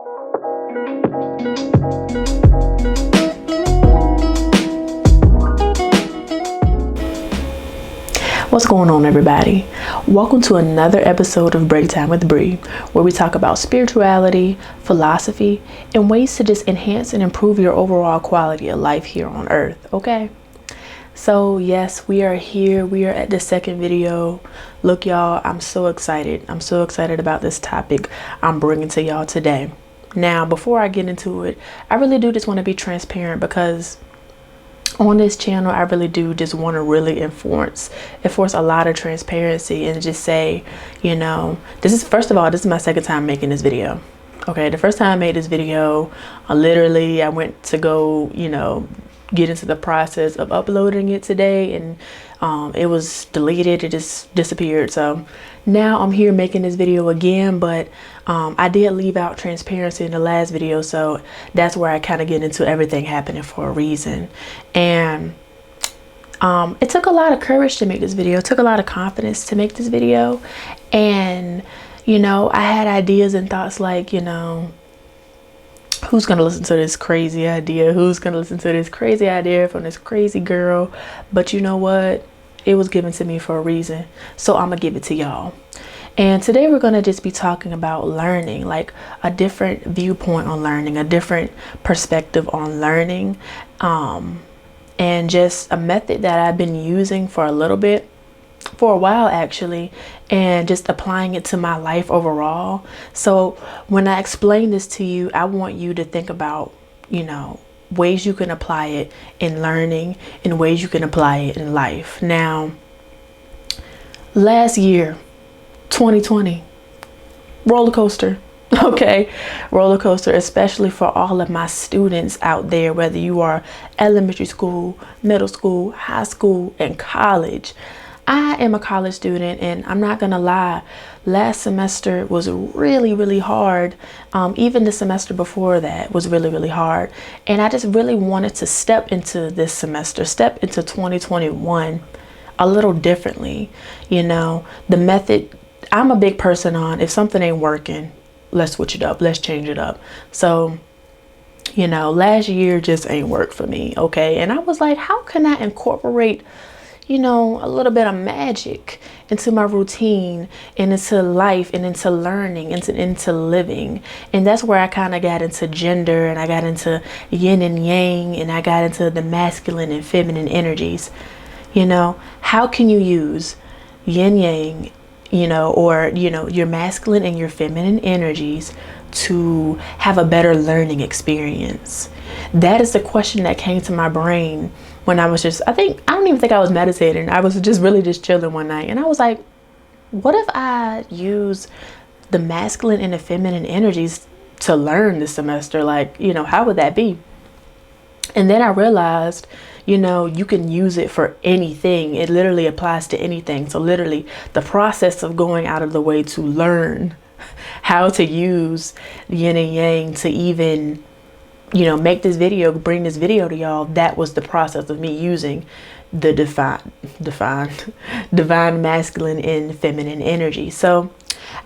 What's going on, everybody? Welcome to another episode of Break Time with Bree, where we talk about spirituality, philosophy, and ways to just enhance and improve your overall quality of life here on earth. Okay, so yes, we are here. We are at the second video. Look, y'all, I'm so excited. I'm so excited about this topic I'm bringing to y'all today. Now, before I get into it, I really do just want to be transparent, because on this channel, I really do just want to really enforce a lot of transparency and just say, you know, first of all, this is my second time making this video. Okay, the first time I made this video, I went to go, you know, get into the process of uploading it today, and it was deleted. It just disappeared. So now I'm here making this video again, but I did leave out transparency in the last video, so that's where I kind of get into everything happening for a reason. And it took a lot of courage to make this video. It took a lot of confidence to make this video. And you know, I had ideas and thoughts like, you know, who's gonna listen to this crazy idea? Who's gonna listen to this crazy idea from this crazy girl? But you know what? It was given to me for a reason, so I'm gonna give it to y'all. And today we're gonna just be talking about learning, like a different viewpoint on learning, a different perspective on learning, and just a method that I've been using for a while actually, and just applying it to my life overall. So when I explain this to you, I want you to think about, you know, ways you can apply it in learning and ways you can apply it in life. Now, last year, 2020, roller coaster. Okay, roller coaster, especially for all of my students out there, whether you are elementary school, middle school, high school, and college. I am a college student, and I'm not gonna lie, last semester was really hard. Even the semester before that was really hard, and I just really wanted to step into this semester, step into 2021 a little differently. You know, the method, I'm a big person on, if something ain't working, let's switch it up, let's change it up. So, you know, last year just ain't worked for me. Okay, and I was like, how can I incorporate, you know, a little bit of magic into my routine and into life and into learning, into living? And that's where I kind of got into gender, and I got into yin and yang, and I got into the masculine and feminine energies. You know, how can you use yin yang, you know, or, you know, your masculine and your feminine energies to have a better learning experience? That is the question that came to my brain when I was I don't even think I was meditating. I was just chilling one night, and I was like, what if I use the masculine and the feminine energies to learn this semester? Like, you know, how would that be? And then I realized, you know, you can use it for anything. It literally applies to anything. So literally the process of going out of the way to learn how to use yin and yang to even, you know, make this video, bring this video to y'all, that was the process of me using the divine masculine and feminine energy. So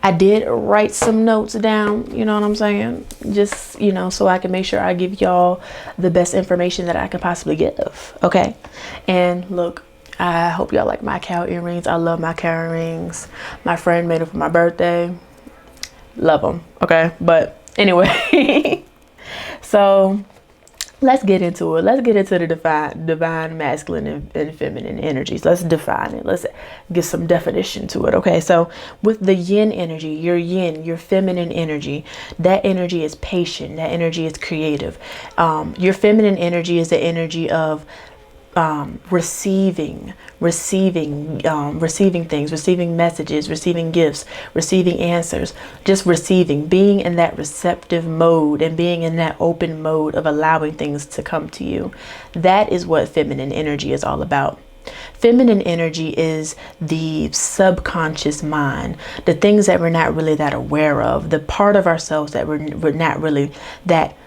I did write some notes down, you know what I'm saying? Just, you know, so I can make sure I give y'all the best information that I can possibly give. Okay. And look, I hope y'all like my cow earrings. I love my cow earrings. My friend made them for my birthday. Love them. Okay. But anyway, so let's get into it. Let's get into the divine masculine and feminine energies. Let's define it. Let's get some definition to it. Okay, so with the yin energy, your feminine energy, that energy is patient. That energy is creative. Your feminine energy is the energy of receiving things, receiving messages, receiving gifts, receiving answers, just receiving, being in that receptive mode and being in that open mode of allowing things to come to you. That is what feminine energy is all about. Feminine energy is the subconscious mind, the things that we're not really that aware of, the part of ourselves that we're not really that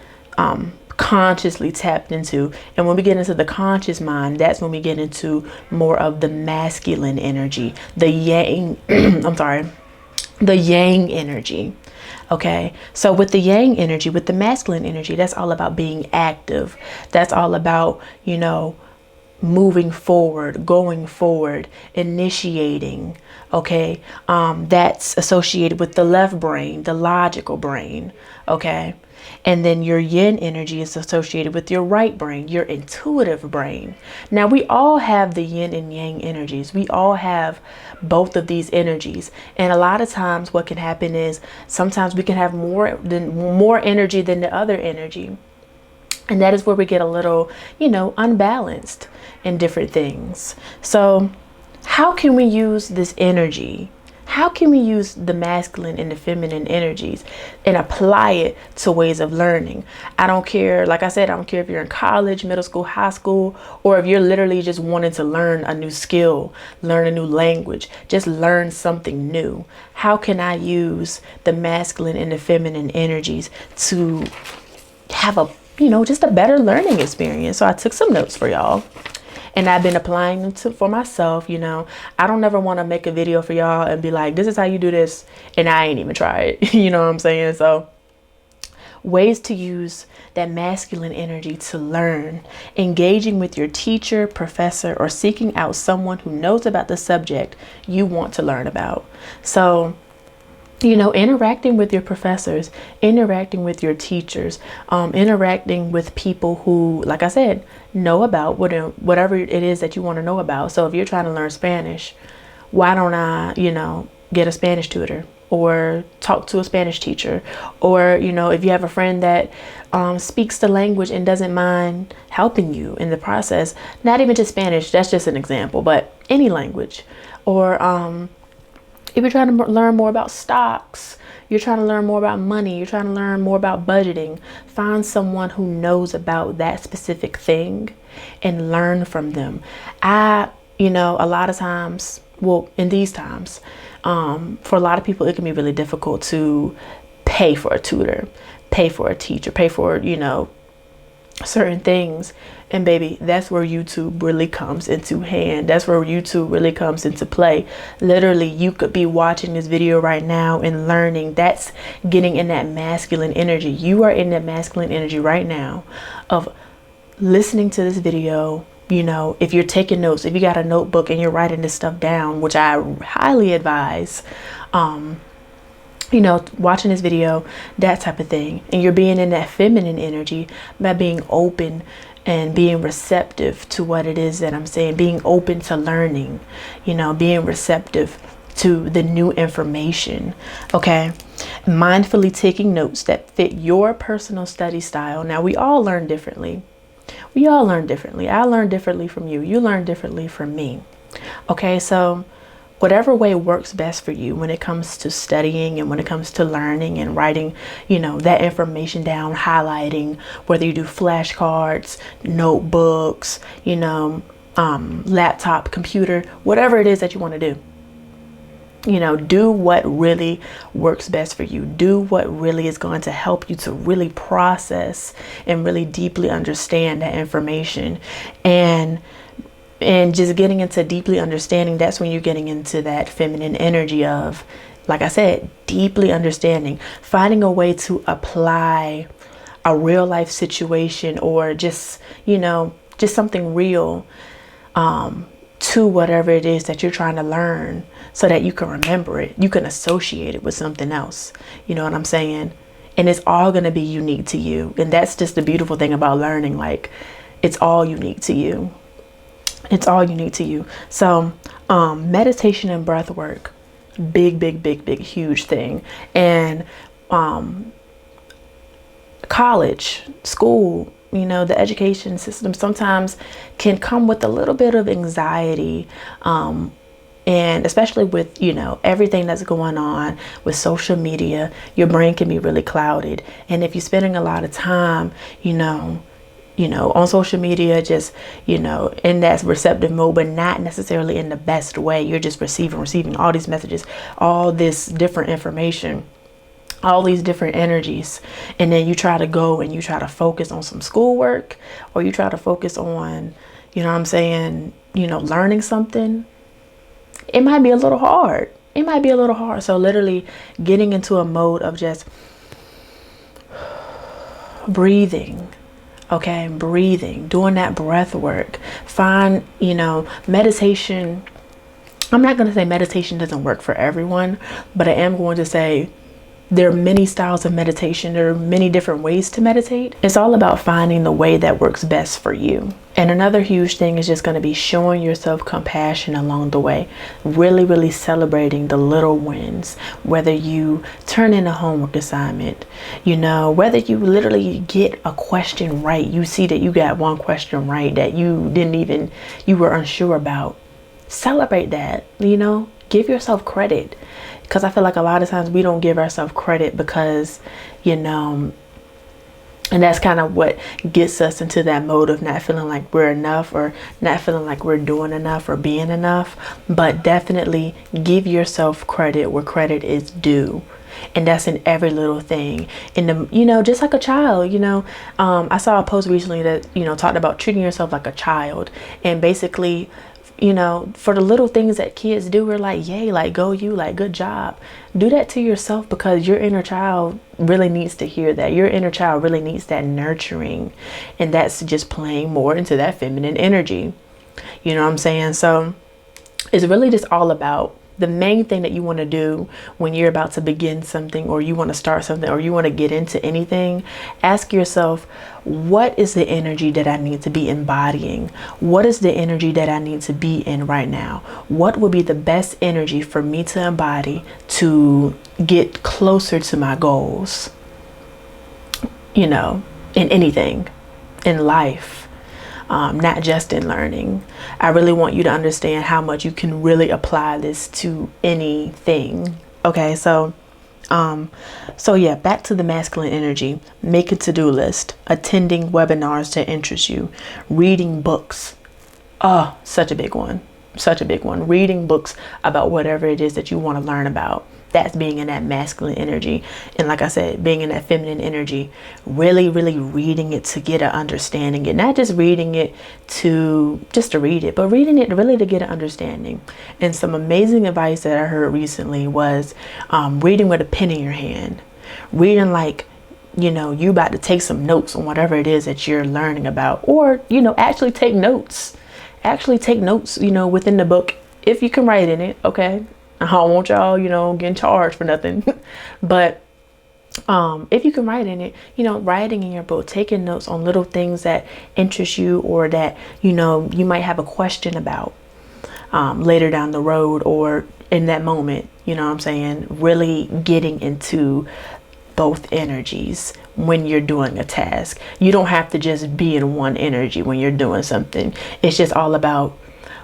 consciously tapped into. And when we get into the conscious mind, that's when we get into more of the masculine energy, the yang the yang energy. Okay, so with the yang energy, with the masculine energy, that's all about being active. That's all about, moving forward, going forward, initiating. Okay, that's associated with the left brain, the logical brain. Okay, and then your yin energy is associated with your right brain, your intuitive brain. Now, we all have the yin and yang energies. We all have both of these energies. And a lot of times what can happen is sometimes we can have more energy than the other energy. And that is where we get a little, unbalanced in different things. So how can we use this energy? How can we use the masculine and the feminine energies and apply it to ways of learning? I don't care. Like I said, I don't care if you're in college, middle school, high school, or if you're literally just wanting to learn a new skill, learn a new language, just learn something new. How can I use the masculine and the feminine energies to have a, just a better learning experience? So I took some notes for y'all. And I've been applying them for myself. I don't ever want to make a video for y'all and be like, this is how you do this, and I ain't even try it. You know what I'm saying? So ways to use that masculine energy to learn: engaging with your teacher, professor, or seeking out someone who knows about the subject you want to learn about. So interacting with your professors, interacting with your teachers, interacting with people who, like I said, know about whatever it is that you want to know about. So if you're trying to learn Spanish, why don't I, get a Spanish tutor or talk to a Spanish teacher? Or, if you have a friend that speaks the language and doesn't mind helping you in the process, not even just Spanish, that's just an example, but any language. Or, if you're trying to learn more about stocks, you're trying to learn more about money, you're trying to learn more about budgeting, find someone who knows about that specific thing and learn from them. A lot of times, in these times, for a lot of people, it can be really difficult to pay for a tutor, pay for a teacher, pay for, certain things. And baby, that's where YouTube really comes into hand. That's where YouTube really comes into play. Literally, you could be watching this video right now and learning. That's getting in that masculine energy. You are in that masculine energy right now of listening to this video. If you're taking notes, if you got a notebook and you're writing this stuff down, which I highly advise, watching this video, that type of thing. And you're being in that feminine energy by being open and being receptive to what it is that I'm saying, being open to learning, being receptive to the new information. Okay. Mindfully taking notes that fit your personal study style. Now, we all learn differently. We all learn differently. I learn differently from you. You learn differently from me. Okay. So whatever way works best for you when it comes to studying and when it comes to learning and writing, that information down, highlighting, whether you do flashcards, notebooks, laptop, computer, whatever it is that you want to do. Do what really works best for you. Do what really is going to help you to really process and really deeply understand that information. And just getting into deeply understanding, that's when you're getting into that feminine energy of, like I said, deeply understanding, finding a way to apply a real life situation or just something real to whatever it is that you're trying to learn so that you can remember it. You can associate it with something else. You know what I'm saying? And it's all going to be unique to you. And that's just the beautiful thing about learning. Like, it's all unique to you. It's all unique to you. So meditation and breath work, big, huge thing. And college, school, the education system sometimes can come with a little bit of anxiety. And especially with, everything that's going on with social media, your brain can be really clouded. And if you're spending a lot of time, on social media, just, in that receptive mode, but not necessarily in the best way. You're just receiving all these messages, all this different information, all these different energies. And then you try to go and you try to focus on some schoolwork, or you try to focus on, learning something. It might be a little hard. it might be a little hard. So literally getting into a mode of just breathing. Okay, breathing, doing that breath work. Find, meditation. I'm not going to say meditation doesn't work for everyone, but I am going to say there are many styles of meditation. There are many different ways to meditate. It's all about finding the way that works best for you. And another huge thing is just going to be showing yourself compassion along the way. Really, really celebrating the little wins. Whether you turn in a homework assignment, whether you literally get a question right. You see that you got one question right that you were unsure about. Celebrate that, give yourself credit. Because I feel like a lot of times we don't give ourselves credit because, and that's kind of what gets us into that mode of not feeling like we're enough or not feeling like we're doing enough or being enough. But definitely give yourself credit where credit is due. And that's in every little thing. Just like a child, I saw a post recently that, talked about treating yourself like a child. And basically, for the little things that kids do, we're like, yay, like, go you, like, good job. Do that to yourself, because your inner child really needs to hear that. Your inner child really needs that nurturing. And that's just playing more into that feminine energy. You know what I'm saying? So it's really just all about the main thing that you want to do when you're about to begin something, or you want to start something, or you want to get into anything. Ask yourself, what is the energy that I need to be embodying? What is the energy that I need to be in right now? What would be the best energy for me to embody to get closer to my goals? In anything, in life. Not just in learning. I really want you to understand how much you can really apply this to anything. Okay, so yeah, back to the masculine energy. Make a to-do list, attending webinars that interest you, reading books. Oh, such a big one. Reading books about whatever it is that you want to learn about. That's being in that masculine energy. And like I said, being in that feminine energy, really, really reading it to get an understanding. And not just reading it to read it, but reading it really to get an understanding. And some amazing advice that I heard recently was reading with a pen in your hand. Reading like, you about to take some notes on whatever it is that you're learning about. Or, actually take notes. Within the book, if you can write in it, okay? I don't want y'all, getting charged for nothing. But if you can write in it, writing in your book, taking notes on little things that interest you, or that, you might have a question about later down the road, or in that moment, what I'm saying? Really getting into both energies when you're doing a task. You don't have to just be in one energy when you're doing something. It's just all about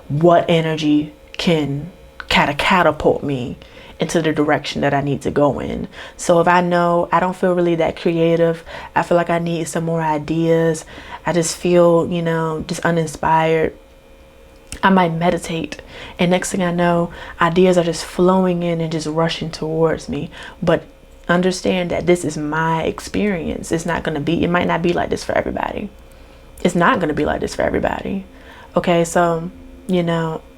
what energy can kind of catapult me into the direction that I need to go in. So if I know I don't feel really that creative, I feel like I need some more ideas, I just feel, just uninspired, I might meditate. And next thing I know, ideas are just flowing in and just rushing towards me. But understand that this is my experience. It might not be like this for everybody. It's not going to be like this for everybody. Okay, so,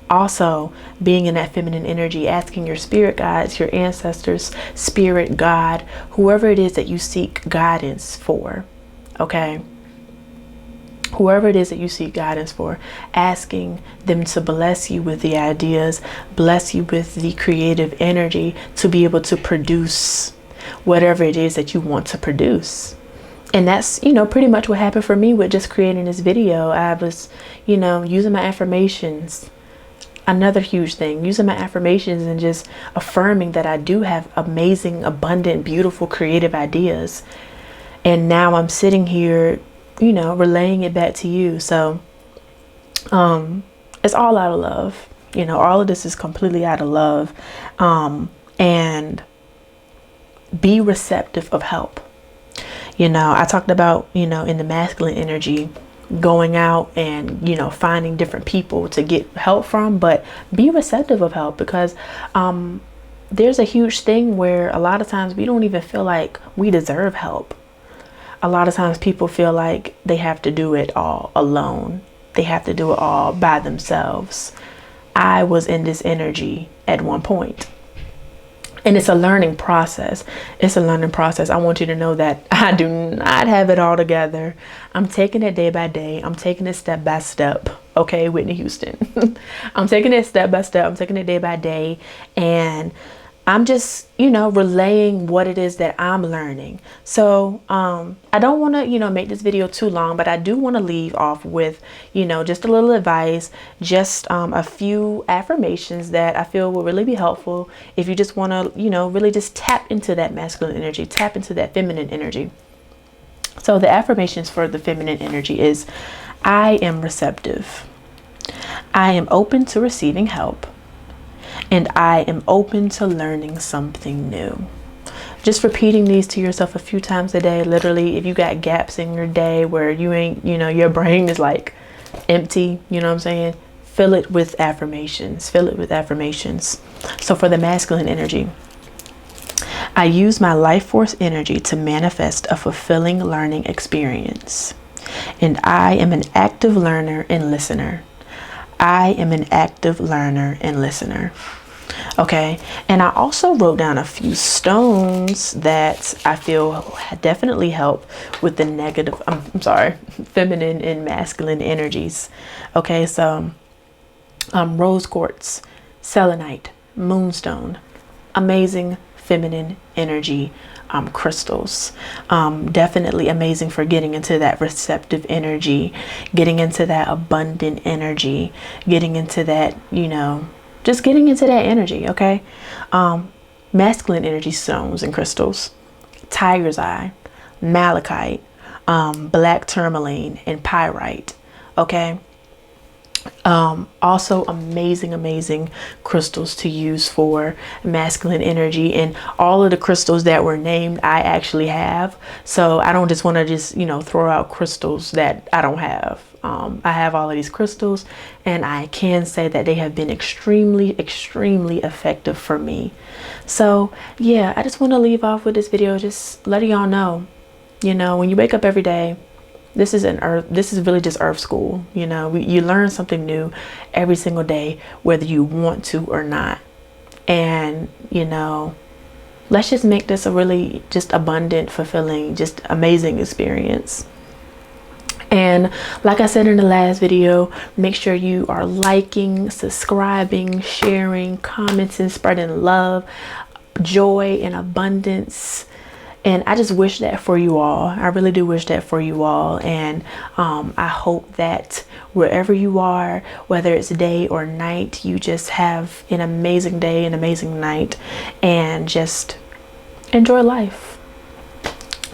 also being in that feminine energy, asking your spirit guides, your ancestors, spirit, God, whoever it is that you seek guidance for, okay? Whoever it is that you seek guidance for, asking them to bless you with the ideas, bless you with the creative energy to be able to produce whatever it is that you want to produce. And that's, pretty much what happened for me with just creating this video. I was, using my affirmations. Another huge thing, using my affirmations and just affirming that I do have amazing, abundant, beautiful, creative ideas. And now I'm sitting here, relaying it back to you. So it's all out of love. All of this is completely out of love. And be receptive of help. I talked about, in the masculine energy, going out and, finding different people to get help from, but be receptive of help, because there's a huge thing where a lot of times we don't even feel like we deserve help. A lot of times people feel like they have to do it all alone. They have to do it all by themselves. I was in this energy at one point. And it's a learning process. It's a learning process. I want you to know that I do not have it all together. I'm taking it day by day. I'm taking it step by step. Okay, Whitney Houston. I'm taking it step by step. I'm taking it day by day. And I'm just, relaying what it is that I'm learning. So I don't want to, make this video too long, but I do want to leave off with, just a little advice, just a few affirmations that I feel will really be helpful if you just want to, really just tap into that masculine energy, tap into that feminine energy. So the affirmations for the feminine energy is, I am receptive. I am open to receiving help. And I am open to learning something new. Just repeating these to yourself a few times a day. Literally, if you got gaps in your day where you ain't, your brain is like empty, you know what I'm saying? Fill it with affirmations. Fill it with affirmations. So for the masculine energy, I use my life force energy to manifest a fulfilling learning experience. And I am an active learner and listener. I am an active learner and listener. Okay. And I also wrote down a few stones that I feel definitely help with the negative, feminine and masculine energies. Okay. So, rose quartz, selenite, moonstone, amazing feminine energy crystals. Definitely amazing for getting into that receptive energy, getting into that abundant energy, getting into that, just getting into that energy. Okay. Masculine energy stones and crystals, tiger's eye, malachite, black tourmaline, and pyrite. Okay. Also amazing crystals to use for masculine energy, and all of the crystals that were named I actually have, so I don't just want to just throw out crystals that I don't have. I have all of these crystals, and I can say that they have been extremely effective for me. So yeah, I just want to leave off with this video just letting y'all know, when you wake up every day, this is really just earth school. You learn something new every single day, whether you want to or not. And, let's just make this a really just abundant, fulfilling, just amazing experience. And like I said in the last video, make sure you are liking, subscribing, sharing, commenting, spreading love, joy, and abundance. And I just wish that for you all. I really do wish that for you all. And I hope that wherever you are, whether it's day or night, you just have an amazing day, an amazing night, and just enjoy life.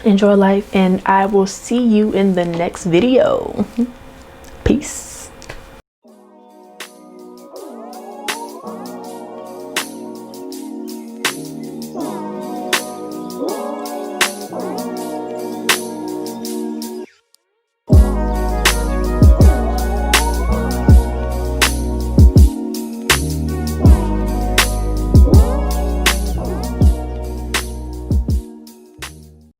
Enjoy life. And I will see you in the next video. Peace.